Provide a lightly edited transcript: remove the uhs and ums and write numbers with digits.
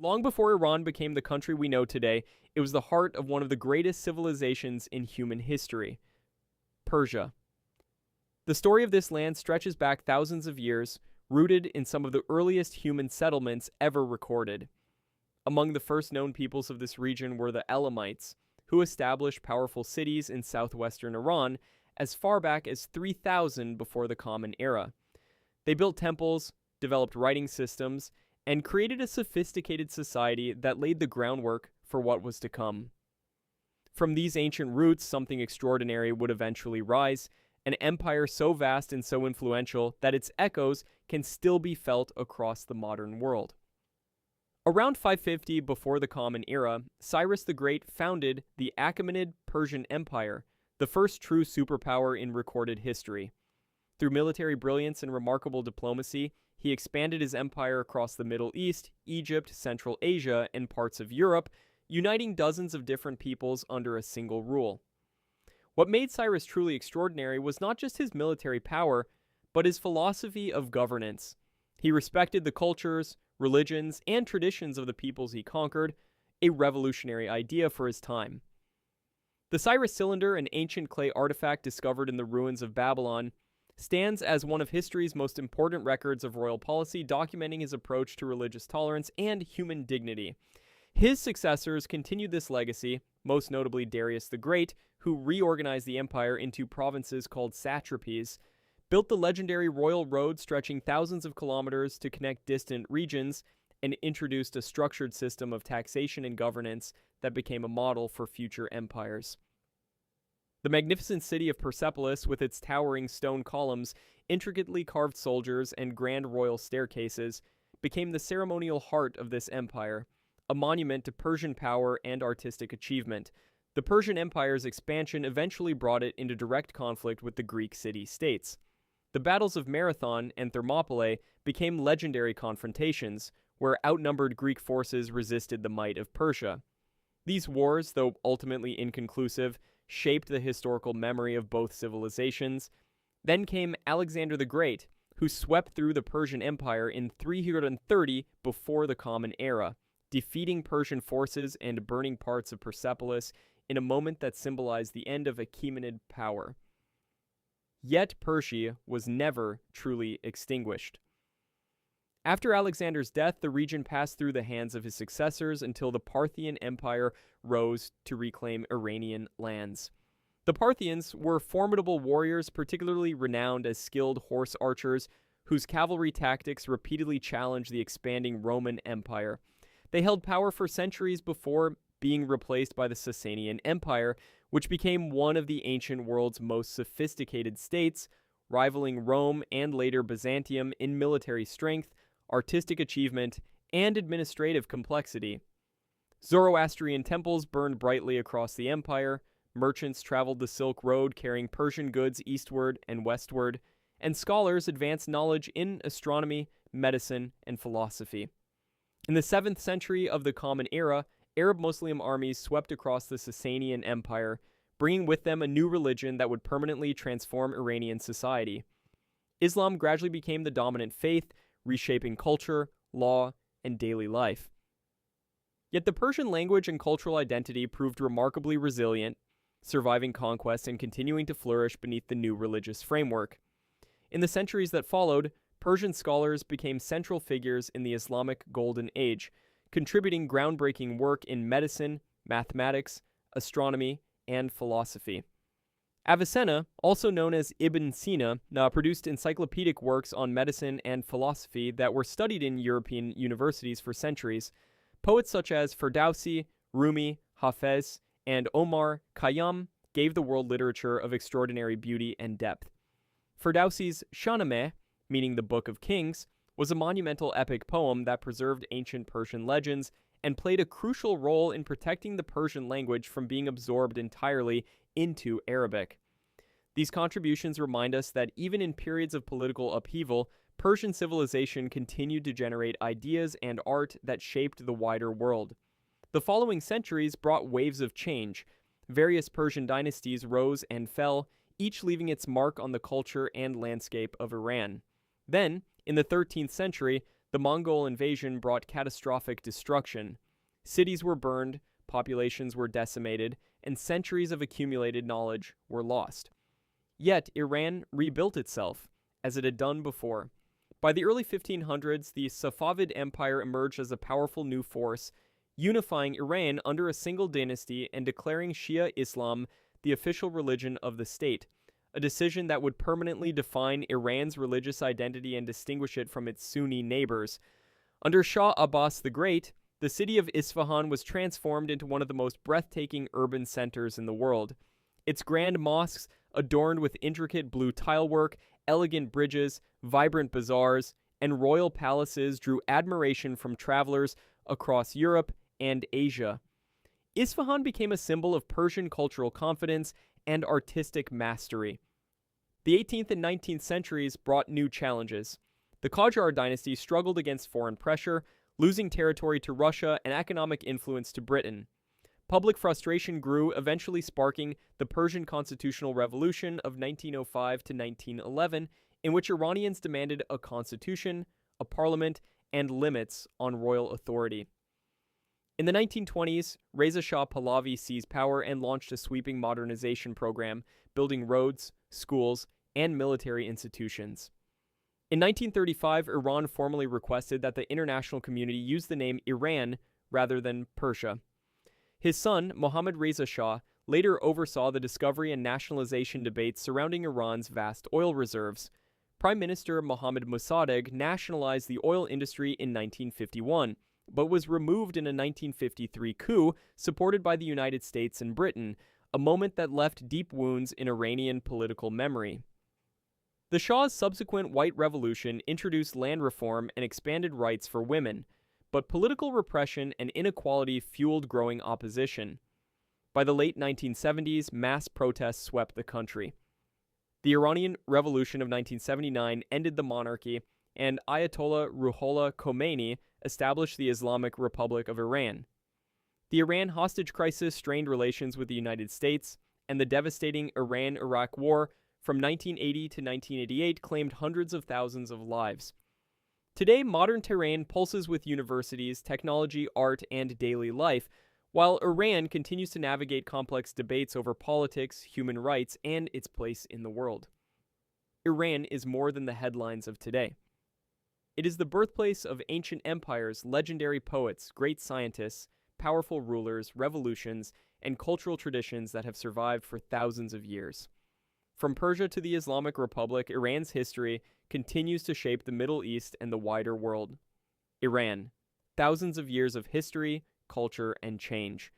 Long before Iran became the country we know today, it was the heart of one of the greatest civilizations in human history, Persia. The story of this land stretches back thousands of years, rooted in some of the earliest human settlements ever recorded. Among the first known peoples of this region were the Elamites, who established powerful cities in southwestern Iran as far back as 3000 before the Common Era. They built temples, developed writing systems, and created a sophisticated society that laid the groundwork for what was to come. From these ancient roots, something extraordinary would eventually rise, an empire so vast and so influential that its echoes can still be felt across the modern world. Around 550 before the Common Era, Cyrus the Great founded the Achaemenid Persian Empire, the first true superpower in recorded history. Through military brilliance and remarkable diplomacy, he expanded his empire across the Middle East, Egypt, Central Asia, and parts of Europe, uniting dozens of different peoples under a single rule. What made Cyrus truly extraordinary was not just his military power, but his philosophy of governance. He respected the cultures, religions, and traditions of the peoples he conquered, a revolutionary idea for his time. The Cyrus cylinder, an ancient clay artifact discovered in the ruins of Babylon, stands as one of history's most important records of royal policy, documenting his approach to religious tolerance and human dignity. His successors continued this legacy, most notably Darius the Great, who reorganized the empire into provinces called satrapies, built the legendary royal road stretching thousands of kilometers to connect distant regions, and introduced a structured system of taxation and governance that became a model for future empires. The magnificent city of Persepolis, with its towering stone columns, intricately carved soldiers, and grand royal staircases, became the ceremonial heart of this empire, a monument to Persian power and artistic achievement. The Persian Empire's expansion eventually brought it into direct conflict with the Greek city-states. The battles of Marathon and Thermopylae became legendary confrontations, where outnumbered Greek forces resisted the might of Persia. These wars, though ultimately inconclusive, shaped the historical memory of both civilizations. Then came Alexander the Great, who swept through the Persian Empire in 330 before the Common Era, defeating Persian forces and burning parts of Persepolis in a moment that symbolized the end of Achaemenid power. Yet Persia was never truly extinguished. After Alexander's death, the region passed through the hands of his successors until the Parthian Empire rose to reclaim Iranian lands. The Parthians were formidable warriors, particularly renowned as skilled horse archers, whose cavalry tactics repeatedly challenged the expanding Roman Empire. They held power for centuries before being replaced by the Sassanian Empire, which became one of the ancient world's most sophisticated states, rivaling Rome and later Byzantium in military strength, artistic achievement, and administrative complexity. Zoroastrian temples burned brightly across the empire, merchants traveled the Silk Road carrying Persian goods eastward and westward, and scholars advanced knowledge in astronomy, medicine, and philosophy. In the 7th century of the Common Era, Arab Muslim armies swept across the Sassanian Empire, bringing with them a new religion that would permanently transform Iranian society. Islam gradually became the dominant faith, reshaping culture, law, and daily life. Yet the Persian language and cultural identity proved remarkably resilient, surviving conquest and continuing to flourish beneath the new religious framework. In the centuries that followed, Persian scholars became central figures in the Islamic Golden Age, contributing groundbreaking work in medicine, mathematics, astronomy, and philosophy. Avicenna, also known as Ibn Sina, produced encyclopedic works on medicine and philosophy that were studied in European universities for centuries. Poets such as Ferdowsi, Rumi, Hafez, and Omar Khayyam gave the world literature of extraordinary beauty and depth. Ferdowsi's Shahnameh, meaning the Book of Kings, was a monumental epic poem that preserved ancient Persian legends and played a crucial role in protecting the Persian language from being absorbed entirely into Arabic. These contributions remind us that even in periods of political upheaval, Persian civilization continued to generate ideas and art that shaped the wider world. The following centuries brought waves of change. Various Persian dynasties rose and fell, each leaving its mark on the culture and landscape of Iran. Then, in the 13th century, The Mongol invasion brought catastrophic destruction. Cities were burned, populations were decimated, and centuries of accumulated knowledge were lost. Yet Iran rebuilt itself, as it had done before. By the early 1500s, the Safavid Empire emerged as a powerful new force, unifying Iran under a single dynasty and declaring Shia Islam the official religion of the state, a decision that would permanently define Iran's religious identity and distinguish it from its Sunni neighbors. Under Shah Abbas the Great, the city of Isfahan was transformed into one of the most breathtaking urban centers in the world. Its grand mosques, adorned with intricate blue tilework, elegant bridges, vibrant bazaars, and royal palaces, drew admiration from travelers across Europe and Asia. Isfahan became a symbol of Persian cultural confidence and artistic mastery. The 18th and 19th centuries brought new challenges. The Qajar dynasty struggled against foreign pressure, losing territory to Russia and economic influence to Britain. Public frustration grew, eventually sparking the Persian Constitutional Revolution of 1905 to 1911, in which Iranians demanded a constitution, a parliament, and limits on royal authority. In the 1920s, Reza Shah Pahlavi seized power and launched a sweeping modernization program, building roads, schools, and military institutions. In 1935, Iran formally requested that the international community use the name Iran rather than Persia. His son, Mohammad Reza Shah, later oversaw the discovery and nationalization debates surrounding Iran's vast oil reserves. Prime Minister Mohammad Mossadegh nationalized the oil industry in 1951, but was removed in a 1953 coup supported by the United States and Britain, a moment that left deep wounds in Iranian political memory. The Shah's subsequent White Revolution introduced land reform and expanded rights for women, but political repression and inequality fueled growing opposition. By the late 1970s, mass protests swept the country. The Iranian Revolution of 1979 ended the monarchy, and Ayatollah Ruhollah Khomeini established the Islamic Republic of Iran. The Iran hostage crisis strained relations with the United States, and the devastating Iran-Iraq War from 1980 to 1988 claimed hundreds of thousands of lives. Today, modern Tehran pulses with universities, technology, art, and daily life, while Iran continues to navigate complex debates over politics, human rights, and its place in the world. Iran is more than the headlines of today. It is the birthplace of ancient empires, legendary poets, great scientists, powerful rulers, revolutions, and cultural traditions that have survived for thousands of years. From Persia to the Islamic Republic, Iran's history continues to shape the Middle East and the wider world. Iran, thousands of years of history, culture, and change.